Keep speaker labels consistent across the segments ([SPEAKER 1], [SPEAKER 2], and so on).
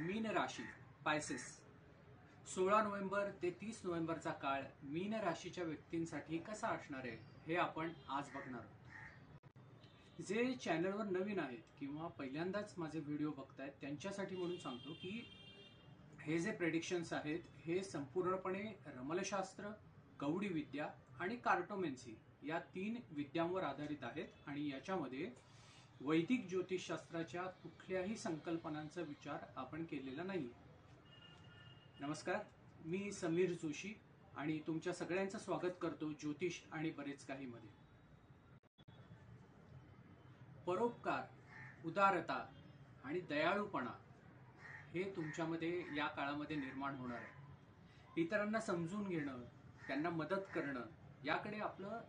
[SPEAKER 1] मीन राशी Pisces 16 November ते 30 नोव्हेंबरचा काळ मीन राशीच्या व्यक्तींसाठी कसा असणार आहे हे आपण आज बघणार आहोत। जे चॅनलवर नवीन आहेत किंवा पहिल्यांदाच माझे व्हिडिओ बघतायत त्यांच्यासाठी म्हणून सांगतो की हे जे प्रेडिक्शन्स आहेत हे संपूर्णपणे रमलशास्त्र, गौडी विद्या आणि कार्टोमेन्सी या 3 विद्यांवर आधारित आहेत आणि याच्यामध्ये वैदिक ज्योतिषशास्त्राच्या कुठल्याही संकल्पनांचा विचार आपण केलेला नाही। नमस्कार, मी समीर जोशी आणि तुमच्या सगळ्यांचं स्वागत करतो ज्योतिष आणि बरेच काही मध्ये। परोपकार, उदारता आणि दयाळूपणा हे तुमच्यामध्ये या काळामध्ये निर्माण होणार आहे। इतरांना समजून घेणं, त्यांना मदत करणं याकडे आपलं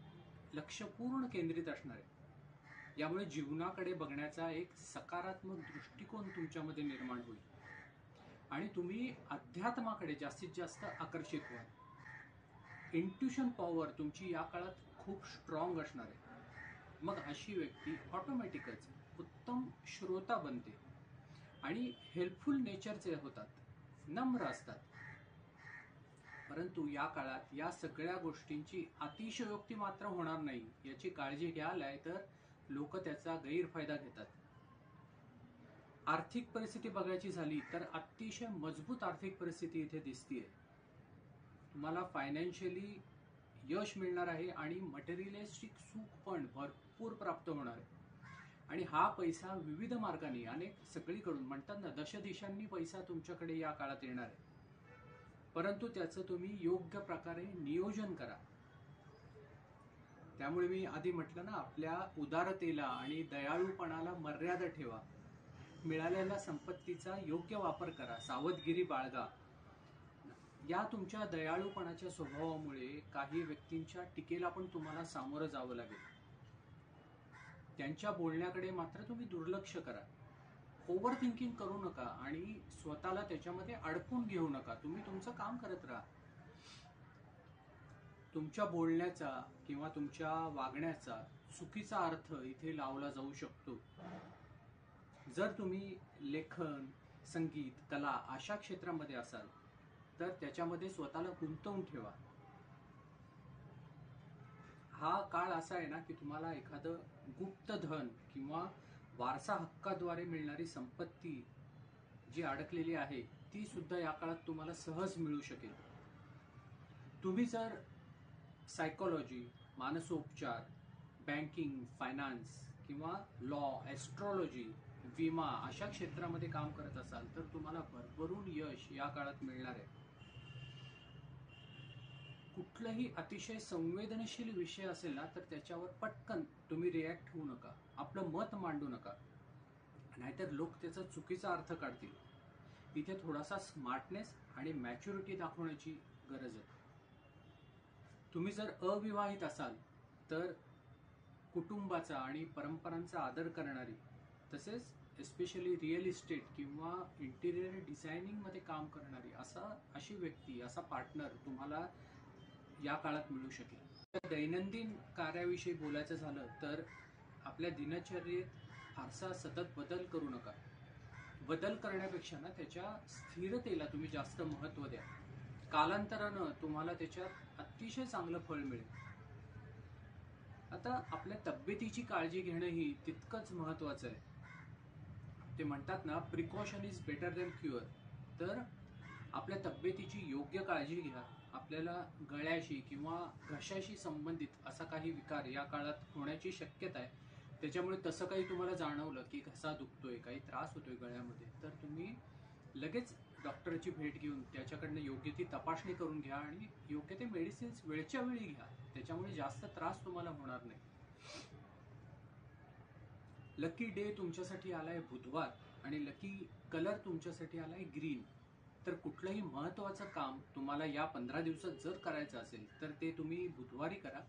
[SPEAKER 1] लक्ष पूर्ण केंद्रित असणार आहे। यामुळे जीवनाकडे बघण्याचा एक सकारात्मक दृष्टिकोन तुमच्यामध्ये निर्माण होईल आणि तुम्ही अध्यात्माकडे जास्तीत जास्त आकर्षित व्हाल। इंट्युशन पॉवर तुमची या काळात खूप स्ट्रॉंग असणार आहे। मग अशी व्यक्ती ऑटोमॅटिकच उत्तम श्रोता बनते आणि हेल्पफुल नेचरचे होतात, नम्र असतात। परंतु या काळात या सगळ्या गोष्टींची अतिशयोक्ती मात्र होणार नाही याची काळजी घ्याल, तर लोक त्याचा गैरफायदा घेतात। आर्थिक परिस्थिती बघायची झाली तर अतिशय मजबूत आर्थिक परिस्थिती इथे दिसतीये। तुम्हाला फायनान्शियली यश मिळणार आहे आणि मटेरियलिस्टिक सुख पण भरपूर प्राप्त होणार आहे आणि हा पैसा विविध मार्गाने अनेक सगळीकडून म्हणतात ना, दशदिशांनी पैसा तुमच्याकडे या काळात येणार आहे। परंतु त्याचं तुम्ही योग्य प्रकारे नियोजन करा। त्यामुळे मी आधी म्हटलं ना, आपल्या उदारतेला आणि दयाळूपणाला मर्यादा ठेवा, मिळालेल्या संपत्तीचा योग्य वापर करा, सावधगिरी बाळगा। या तुमच्या दयाळूपणाच्या स्वभावामुळे काही व्यक्तींच्या टीकेला पण तुम्हाला सामोरं जावं लागेल। त्यांच्या बोलण्याकडे मात्र तुम्ही दुर्लक्ष करा। ओव्हर थिंकिंग करू नका आणि स्वतःला त्याच्यामध्ये अडकून घेऊ नका। तुम्ही तुमचं काम करत राहा। तुमच्या बोलण्याचा किंवा तुमच्या वागण्याचा चुकीचा अर्थ इथे लावला जाऊ शकतो। जर तुम्ही लेखन, संगीत, कला अशा क्षेत्रामध्ये असाल तर त्याच्यामध्ये स्वतःला गुंतवून ठेवा। हा काळ असा आहे ना की तुम्हाला एखादं गुप्त धन किंवा वारसा हक्काद्वारे मिळणारी संपत्ती जी अडकलेली आहे ती सुद्धा या काळात तुम्हाला सहज मिळू शकेल। तुम्ही जर सायकोलॉजी, मानसोपचार, बँकिंग, फायनान्स किंवा लॉ, ॲस्ट्रॉलॉजी, विमा अशा क्षेत्रामध्ये काम करत असाल तर तुम्हाला भरभरून यश या काळात मिळणार आहे। कुठलाही अतिशय संवेदनशील विषय असेल ना तर त्याच्यावर पटकन तुम्ही रिॲक्ट होऊ नका, आपलं मत मांडू नका, नाहीतर लोक त्याचा चुकीचा अर्थ काढतील। इथे थोडासा स्मार्टनेस आणि मॅच्युरिटी दाखवण्याची गरज आहे। तुम्ही जर अविवाहित असाल तर कुटुंबाचा आणि परंपरांचा आदर करणारी, तसेच एस्पेशली रिअल इस्टेट किंवा इंटिरियर डिझायनिंगमध्ये काम करणारी अशी व्यक्ती, असा पार्टनर तुम्हाला या काळात मिळू शकेल। दैनंदिन कार्याविषयी बोलायचं झालं तर आपल्या दिनचर्येत फारसा सतत बदल करू नका। बदल करण्यापेक्षा ना त्याच्या स्थिरतेला तुम्ही जास्त महत्त्व द्या। कालांतरानं तुम्हाला त्याच्यात अतिशय चांगलं फळ मिळेल। आता आपल्या तब्येतीची काळजी घेणं ही तितकंच महत्त्वाचं आहे। ते म्हणतात ना, precaution is better than cure. तर आपल्या तब्येतीची योग्य काळजी घ्या। आपल्याला गळ्याशी किंवा घशाशी संबंधित असा काही विकार या काळात होण्याची शक्यता आहे। त्याच्यामुळे तसं काही तुम्हाला जाणवलं की घसा दुखतोय, काही त्रास होतोय गळ्यामध्ये, तर तुम्ही लगेच डॉक्टरची भेट घेऊन त्याच्याकडनं योग्य ती तपासणी करून घ्या आणि योग्य ते मेडिसिन्स वेळच्या वेळी घ्या। त्याच्यामुळे जास्त त्रास तुम्हाला होणार नाही। लकी डे तुमच्यासाठी आलाय बुधवार आणि लकी कलर तुमच्यासाठी आलाय ग्रीन। तर कुठलंही महत्त्वाचं काम तुम्हाला या 15 दिवसात जर करायचं असेल तर ते तुम्ही बुधवारी करा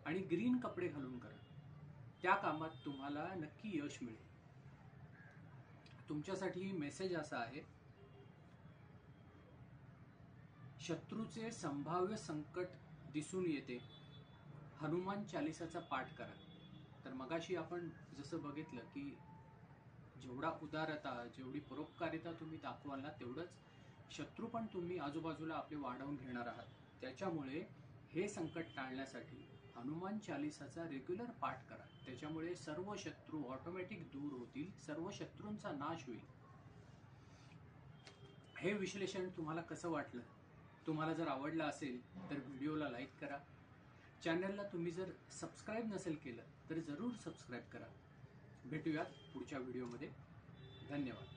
[SPEAKER 1] आणि ग्रीन कपडे घालून करा। त्या कामात तुम्हाला नक्की यश मिळेल। तुमच्यासाठी मेसेज असा आहे, शत्रूचे संभाव्य संकट दिसून येते, हनुमान चालिसाचा पाठ करा। तर मगाशी आपण जसं बघितलं की जेवढा उदारता, जेवढी परोपकारिता तुम्ही दाखवाल ना, तेवढंच शत्रू पण तुम्ही आजूबाजूला आपले वाढवून घेणार आहात. त्याच्यामुळे हे संकट टाळण्यासाठी हनुमान चालिसाचा रेग्युलर पाठ करा. त्याच्यामुळे सर्व शत्रू ऑटोमॅटिक दूर होतील, सर्व शत्रूंचा नाश होईल. हे विश्लेषण तुम्हाला कसं वाटलं? तुम्हाला जर आवडलं असेल तर व्हिडिओला लाईक करा. चॅनलला तुम्ही जर सबस्क्राईब नसेल केलं तर जरूर सबस्क्राईब करा. भेटूयात पुढच्या व्हिडिओमध्ये. धन्यवाद.